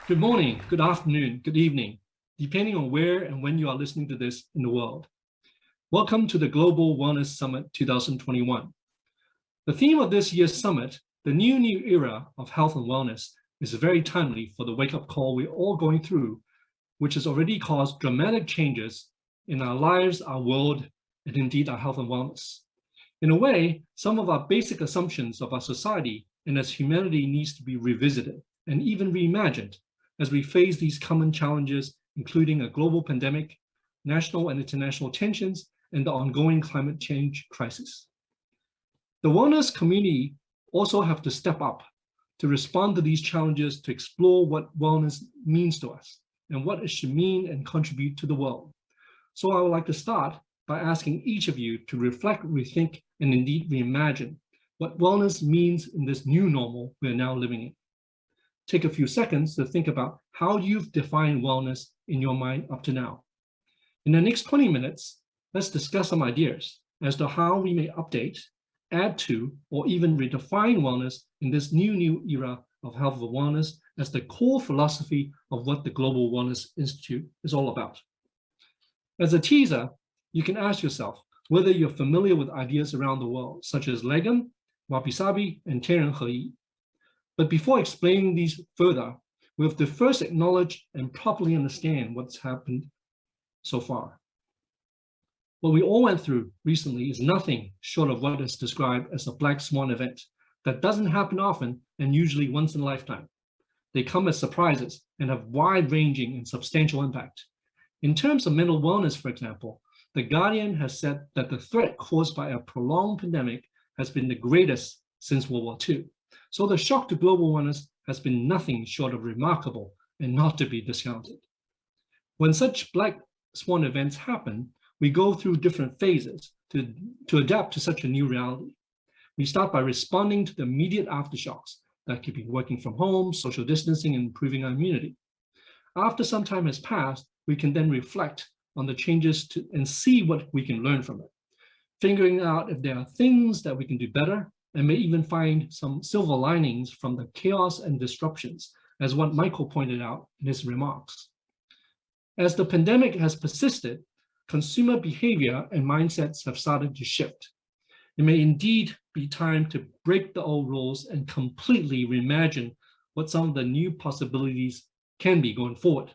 Good morning, good afternoon, good evening, depending on where and when you are listening to this in the world. Welcome to the Global Wellness Summit 2021. The theme of this year's summit, the new era of health and wellness, is very timely for the wake-up call we're all going through, which has already caused dramatic changes in our lives, our world, and indeed our health and wellness. In a way, some of our basic assumptions of our society and as humanity needs to be revisited and even reimagined as we face these common challenges, including a global pandemic, national and international tensions, and the ongoing climate change crisis. The wellness community also have to step up to respond to these challenges, to explore what wellness means to us and what it should mean and contribute to the world. So I would like to start by asking each of you to reflect, rethink, and indeed reimagine what wellness means in this new normal we're now living in. Take a few seconds to think about how you've defined wellness in your mind up to now. In the next 20 minutes, let's discuss some ideas as to how we may update, add to, or even redefine wellness in this new era of health and wellness as the core philosophy of what the Global Wellness Institute is all about. As a teaser, you can ask yourself whether you're familiar with ideas around the world, such as Legend, Wabi-sabi, and Tianren. But before explaining these further, we have to first acknowledge and properly understand what's happened so far. What we all went through recently is nothing short of what is described as a black swan event that doesn't happen often and usually once in a lifetime. They come as surprises and have wide-ranging and substantial impact. In terms of mental wellness, for example, The Guardian has said that the threat caused by a prolonged pandemic has been the greatest since World War II. So the shock to global wellness has been nothing short of remarkable and not to be discounted. When such black swan events happen, we go through different phases to adapt to such a new reality. We start by responding to the immediate aftershocks that could be working from home, social distancing, and improving our immunity. After some time has passed, we can then reflect on the changes and see what we can learn from it, figuring out if there are things that we can do better, and may even find some silver linings from the chaos and disruptions, as what Michael pointed out in his remarks. As the pandemic has persisted, consumer behavior and mindsets have started to shift. It may indeed be time to break the old rules and completely reimagine what some of the new possibilities can be going forward.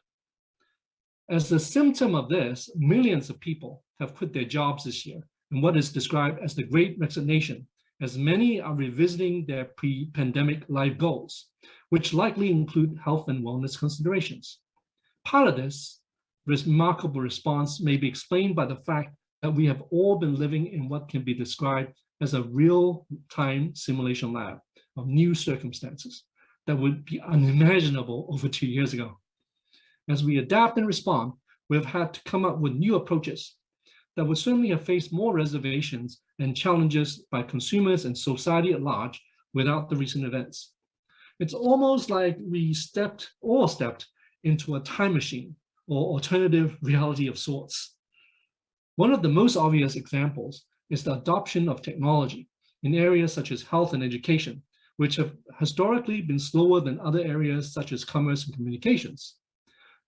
As a symptom of this, millions of people have quit their jobs this year in what is described as the Great Resignation, as many are revisiting their pre-pandemic life goals, which likely include health and wellness considerations. Part of this remarkable response may be explained by the fact that we have all been living in what can be described as a real-time simulation lab of new circumstances that would be unimaginable over 2 years ago. As we adapt and respond, we've had to come up with new approaches that would certainly have faced more reservations and challenges by consumers and society at large without the recent events. It's almost like we all stepped into a time machine or alternative reality of sorts. One of the most obvious examples is the adoption of technology in areas such as health and education, which have historically been slower than other areas such as commerce and communications.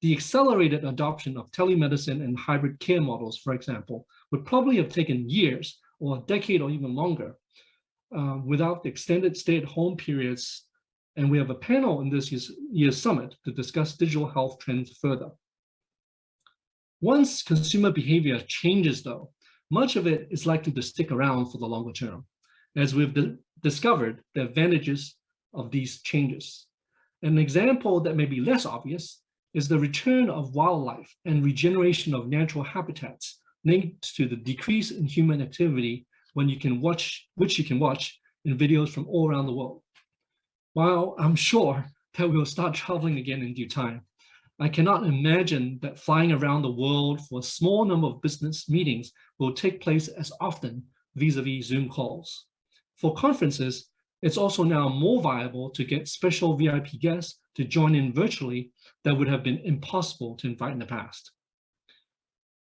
The accelerated adoption of telemedicine and hybrid care models, for example, would probably have taken years or a decade or even longer without the extended stay-at-home periods. And we have a panel in this year's summit to discuss digital health trends further. Once consumer behavior changes, though, much of it is likely to stick around for the longer term, as we've discovered the advantages of these changes. An example that may be less obvious is the return of wildlife and regeneration of natural habitats linked to the decrease in human activity which you can watch in videos from all around the world. While I'm sure that we'll start traveling again in due time, I cannot imagine that flying around the world for a small number of business meetings will take place as often vis-a-vis Zoom calls. For conferences, it's also now more viable to get special VIP guests to join in virtually that would have been impossible to invite in the past.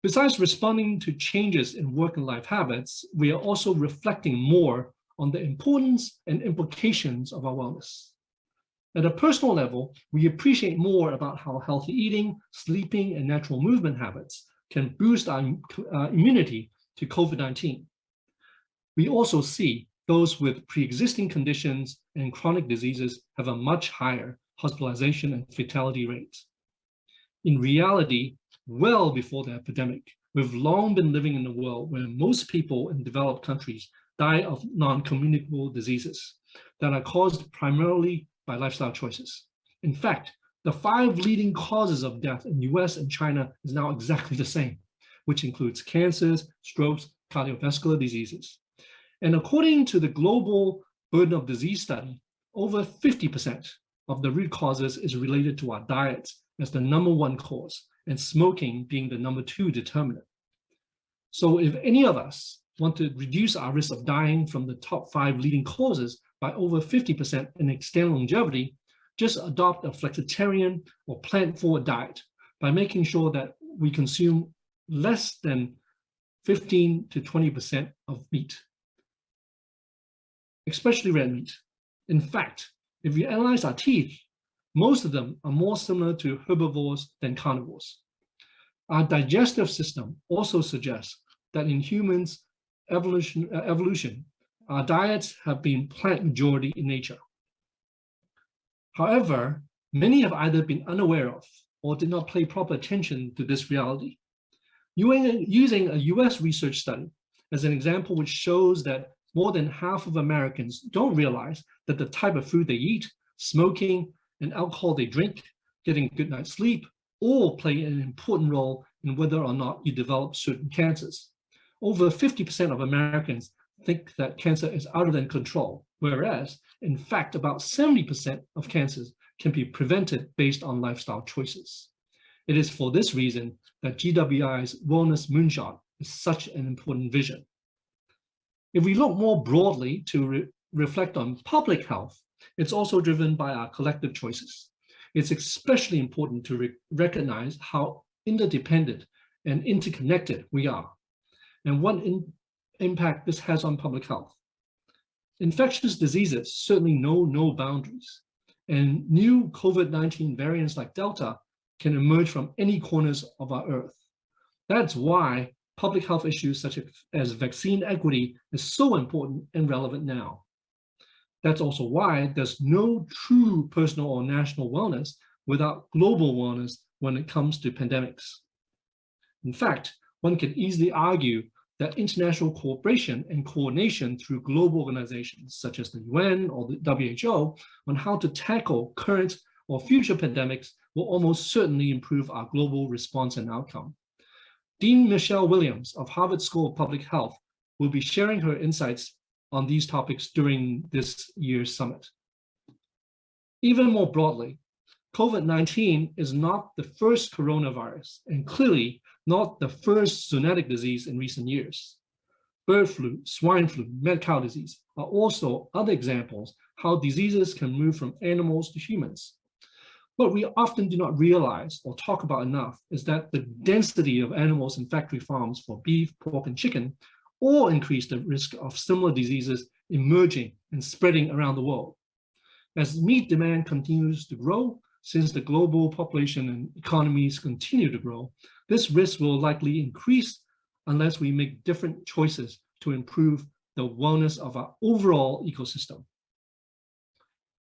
Besides responding to changes in work and life habits, we are also reflecting more on the importance and implications of our wellness. At a personal level, we appreciate more about how healthy eating, sleeping, and natural movement habits can boost our immunity to COVID-19. We also see those with pre-existing conditions and chronic diseases have a much higher hospitalization and fatality rates. In reality, well before the epidemic, we've long been living in a world where most people in developed countries die of non-communicable diseases that are caused primarily by lifestyle choices. In fact, the 5 leading causes of death in the US and China is now exactly the same, which includes cancers, strokes, cardiovascular diseases. And according to the Global Burden of Disease study, over 50% of the root causes is related to our diets as the #1 cause, and smoking being the #2 determinant. So if any of us want to reduce our risk of dying from the top 5 leading causes by over 50% and extend longevity, just adopt a flexitarian or plant-forward diet by making sure that we consume less than 15 to 20% of meat, especially red meat. In fact, if you analyze our teeth, most of them are more similar to herbivores than carnivores. Our digestive system also suggests that in humans' evolution, our diets have been plant majority in nature. However, many have either been unaware of or did not pay proper attention to this reality. Using a US research study as an example, which shows that more than half of Americans don't realize that the type of food they eat, smoking, and alcohol they drink, getting a good night's sleep, all play an important role in whether or not you develop certain cancers. Over 50% of Americans think that cancer is out of control, whereas, in fact, about 70% of cancers can be prevented based on lifestyle choices. It is for this reason that GWI's Wellness Moonshot is such an important vision. If we look more broadly to reflect on public health, it's also driven by our collective choices. It's especially important to recognize how interdependent and interconnected we are, and what impact this has on public health. Infectious diseases certainly know no boundaries, and new COVID-19 variants like Delta can emerge from any corners of our Earth. That's why public health issues such as vaccine equity is so important and relevant now. That's also why there's no true personal or national wellness without global wellness when it comes to pandemics. In fact, one could easily argue that international cooperation and coordination through global organizations such as the UN or the WHO on how to tackle current or future pandemics will almost certainly improve our global response and outcome. Dean Michelle Williams of Harvard School of Public Health will be sharing her insights on these topics during this year's summit. Even more broadly, COVID-19 is not the first coronavirus, and clearly not the first zoonotic disease in recent years. Bird flu, swine flu, mad cow disease are also other examples how diseases can move from animals to humans. What we often do not realize or talk about enough is that the density of animals in factory farms for beef, pork, and chicken all increase the risk of similar diseases emerging and spreading around the world. As meat demand continues to grow, since the global population and economies continue to grow, this risk will likely increase unless we make different choices to improve the wellness of our overall ecosystem.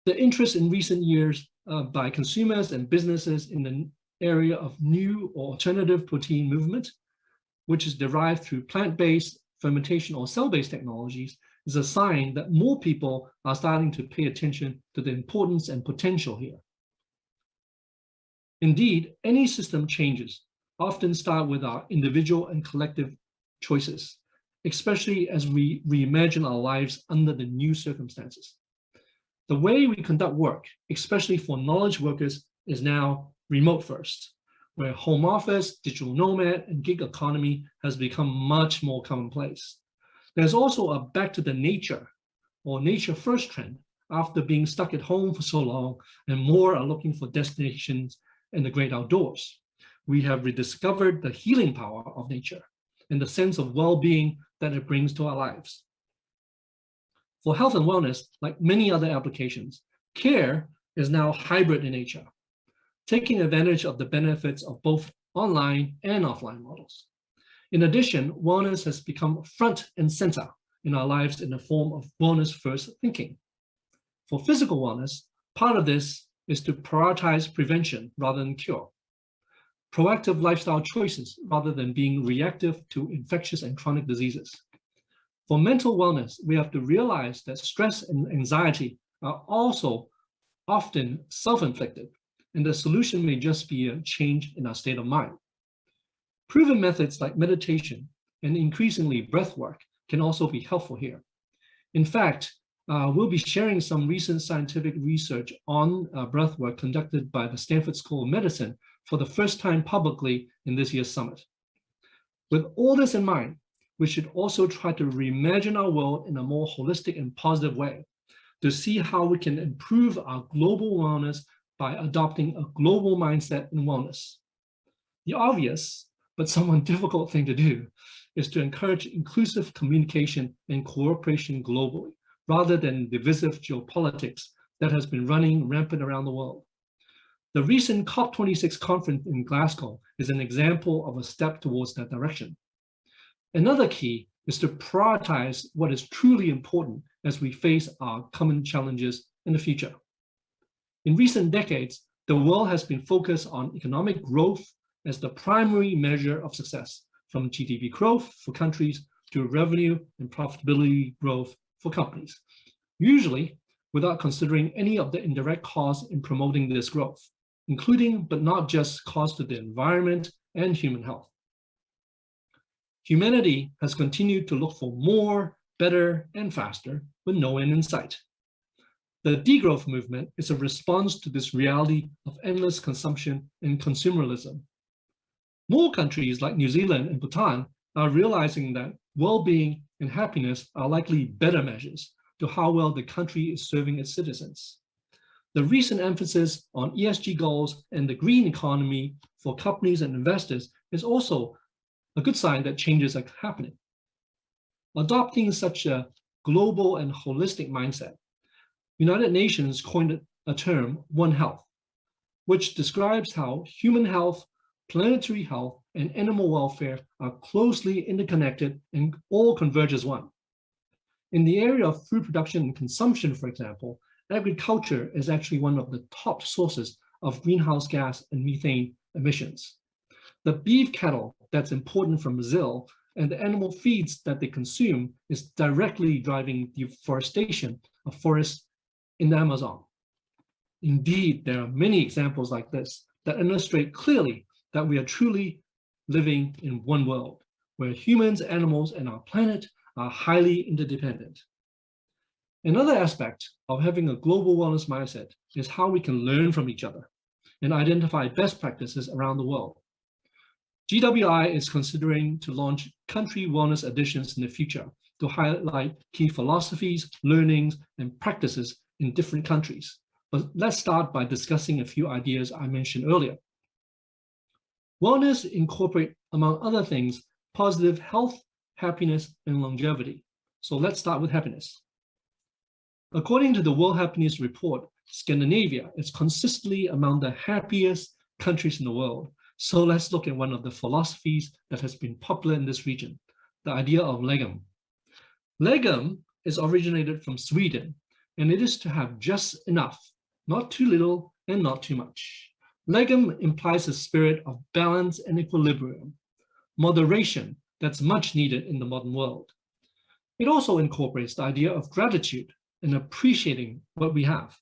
The interest in recent years by consumers and businesses in the area of new or alternative protein movement, which is derived through plant-based, fermentation, or cell-based technologies, is a sign that more people are starting to pay attention to the importance and potential here. Indeed, any system changes often start with our individual and collective choices, especially as we reimagine our lives under the new circumstances. The way we conduct work, especially for knowledge workers, is now remote first, where home office, digital nomad, and gig economy has become much more commonplace. There's also a back to the nature or nature first trend after being stuck at home for so long, and more are looking for destinations in the great outdoors. We have rediscovered the healing power of nature and the sense of well-being that it brings to our lives. For health and wellness, like many other applications, care is now hybrid in nature, taking advantage of the benefits of both online and offline models. In addition, wellness has become front and center in our lives in the form of wellness-first thinking. For physical wellness, part of this is to prioritize prevention rather than cure, proactive lifestyle choices rather than being reactive to infectious and chronic diseases. For mental wellness, we have to realize that stress and anxiety are also often self-inflicted, and the solution may just be a change in our state of mind. Proven methods like meditation and increasingly breath work can also be helpful here. In fact, we'll be sharing some recent scientific research on breath work conducted by the Stanford School of Medicine for the first time publicly in this year's summit. With all this in mind, we should also try to reimagine our world in a more holistic and positive way to see how we can improve our global wellness by adopting a global mindset in wellness. The obvious, but somewhat difficult thing to do is to encourage inclusive communication and cooperation globally, rather than divisive geopolitics that has been running rampant around the world. The recent COP26 conference in Glasgow is an example of a step towards that direction. Another key is to prioritize what is truly important as we face our common challenges in the future. In recent decades, the world has been focused on economic growth as the primary measure of success, from GDP growth for countries to revenue and profitability growth for companies, usually without considering any of the indirect costs in promoting this growth, including but not just costs to the environment and human health. Humanity has continued to look for more, better, and faster with no end in sight. The degrowth movement is a response to this reality of endless consumption and consumerism. More countries like New Zealand and Bhutan are realizing that well-being and happiness are likely better measures to how well the country is serving its citizens. The recent emphasis on ESG goals and the green economy for companies and investors is also a good sign that changes are happening. Adopting such a global and holistic mindset, United Nations coined a term, One Health, which describes how human health, planetary health, and animal welfare are closely interconnected and all converge as one. In the area of food production and consumption, for example, agriculture is actually one of the top sources of greenhouse gas and methane emissions. The beef cattle that's imported from Brazil and the animal feeds that they consume is directly driving deforestation of forests in the Amazon. Indeed, there are many examples like this that illustrate clearly that we are truly living in one world, where humans, animals, and our planet are highly interdependent. Another aspect of having a global wellness mindset is how we can learn from each other and identify best practices around the world. GWI is considering to launch country wellness editions in the future to highlight key philosophies, learnings, and practices in different countries. But let's start by discussing a few ideas I mentioned earlier. Wellness incorporates, among other things, positive health, happiness, and longevity. So let's start with happiness. According to the World Happiness Report, Scandinavia is consistently among the happiest countries in the world. So let's look at one of the philosophies that has been popular in this region, the idea of lagom. Lagom is originated from Sweden, and it is to have just enough, not too little and not too much. Lagom implies a spirit of balance and equilibrium, moderation that's much needed in the modern world. It also incorporates the idea of gratitude and appreciating what we have.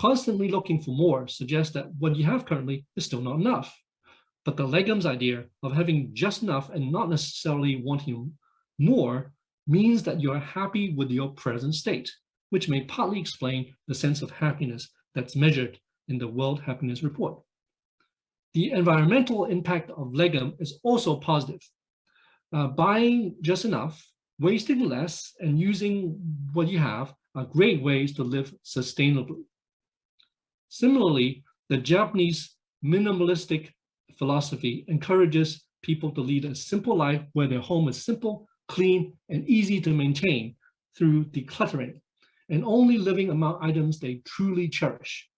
Constantly looking for more suggests that what you have currently is still not enough. But the lagom's idea of having just enough and not necessarily wanting more means that you're happy with your present state, which may partly explain the sense of happiness that's measured in the World Happiness Report. The environmental impact of lagom is also positive. Buying just enough, wasting less, and using what you have are great ways to live sustainably. Similarly, the Japanese minimalistic philosophy encourages people to lead a simple life where their home is simple, clean, and easy to maintain through decluttering, and only living among items they truly cherish.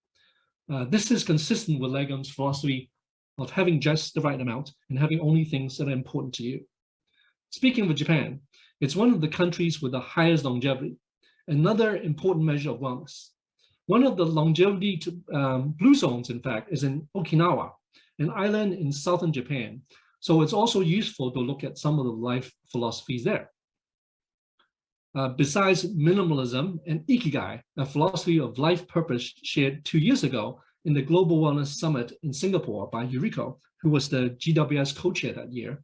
This is consistent with Legum's philosophy of having just the right amount and having only things that are important to you. Speaking of Japan, it's one of the countries with the highest longevity, another important measure of wellness. One of the longevity blue zones, in fact, is in Okinawa, an island in southern Japan. So it's also useful to look at some of the life philosophies there. Besides minimalism and ikigai, a philosophy of life purpose shared 2 years ago in the Global Wellness Summit in Singapore by Yuriko, who was the GWS co-chair that year,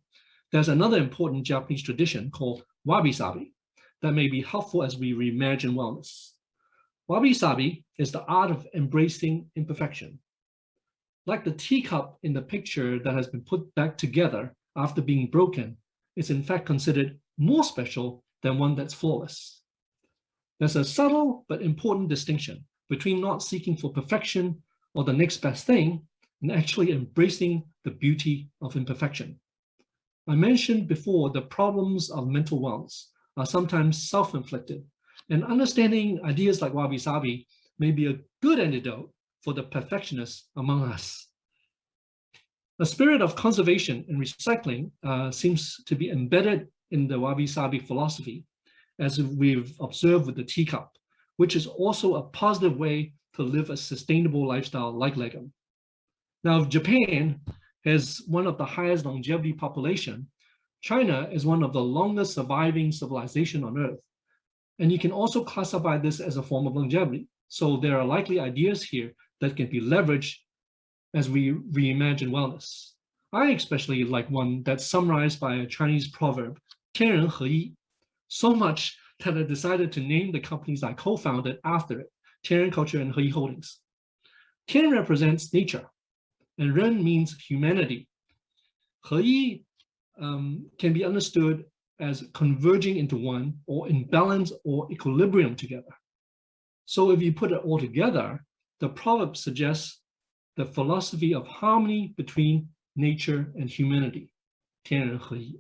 there's another important Japanese tradition called wabi-sabi that may be helpful as we reimagine wellness. Wabi-sabi is the art of embracing imperfection. Like the teacup in the picture that has been put back together after being broken, it's in fact considered more special than one that's flawless. There's a subtle but important distinction between not seeking for perfection or the next best thing and actually embracing the beauty of imperfection. I mentioned before the problems of mental wellness are sometimes self-inflicted, and understanding ideas like wabi-sabi may be a good antidote for the perfectionists among us. A spirit of conservation and recycling seems to be embedded in the wabi-sabi philosophy, as we've observed with the teacup, which is also a positive way to live a sustainable lifestyle like Legum. Now, if Japan has one of the highest longevity population, China is one of the longest surviving civilization on Earth. And you can also classify this as a form of longevity. So there are likely ideas here that can be leveraged as we reimagine wellness. I especially like one that's summarized by a Chinese proverb, Tianren he yi, so much that I decided to name the companies I co-founded after it, Tianren Culture and He Yi Holdings. Tian represents nature, and Ren means humanity. He yi can be understood as converging into one or in balance or equilibrium together. So if you put it all together, the proverb suggests the philosophy of harmony between nature and humanity, 天人合一.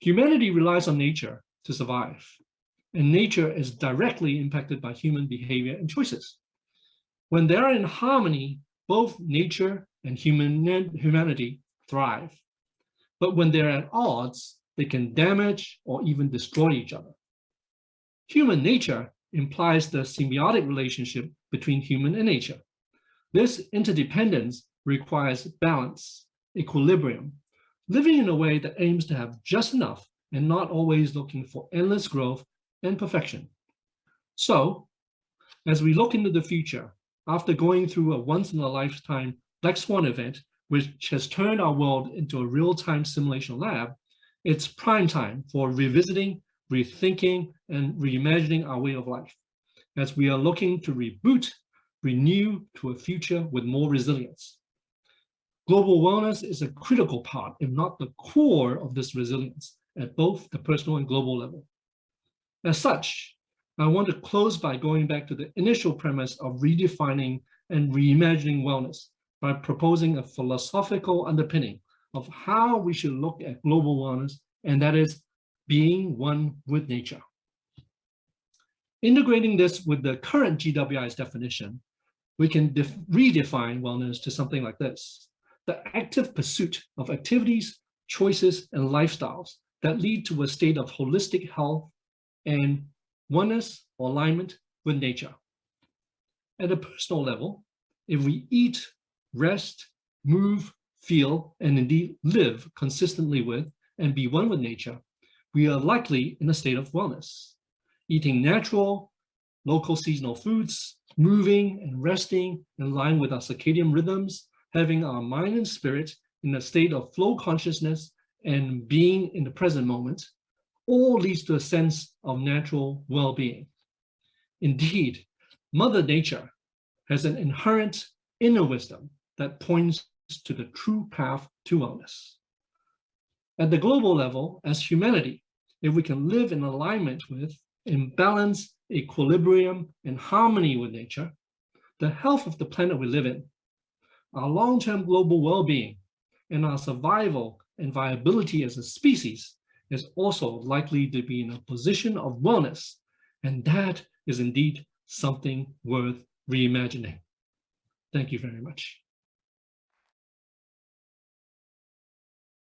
Humanity relies on nature to survive, and nature is directly impacted by human behavior and choices. When they are in harmony, both nature and humanity thrive. But when they're at odds, they can damage or even destroy each other. Human nature implies the symbiotic relationship between human and nature. This interdependence requires balance, equilibrium, living in a way that aims to have just enough and not always looking for endless growth and perfection. So, as we look into the future, after going through a once-in-a-lifetime Black Swan event, which has turned our world into a real-time simulation lab, it's prime time for revisiting, rethinking, and reimagining our way of life, as we are looking to reboot, renew to a future with more resilience. Global wellness is a critical part, if not the core of this resilience, at both the personal and global level. As such, I want to close by going back to the initial premise of redefining and reimagining wellness by proposing a philosophical underpinning of how we should look at global wellness, and that is being one with nature. Integrating this with the current GWI's definition, we can redefine wellness to something like this: the active pursuit of activities, choices, and lifestyles that lead to a state of holistic health and oneness or alignment with nature. At a personal level, if we eat, rest, move, feel, and indeed live consistently with and be one with nature, we are likely in a state of wellness. Eating natural, local seasonal foods, moving and resting in line with our circadian rhythms, having our mind and spirit in a state of flow consciousness and being in the present moment, all leads to a sense of natural well-being. Indeed, Mother Nature has an inherent inner wisdom that points to the true path to wellness. At the global level, as humanity, if we can live in alignment with, in balance, equilibrium, and harmony with nature, the health of the planet we live in, our long-term global well-being, and our survival and viability as a species is also likely to be in a position of wellness, and that is indeed something worth reimagining. Thank you very much.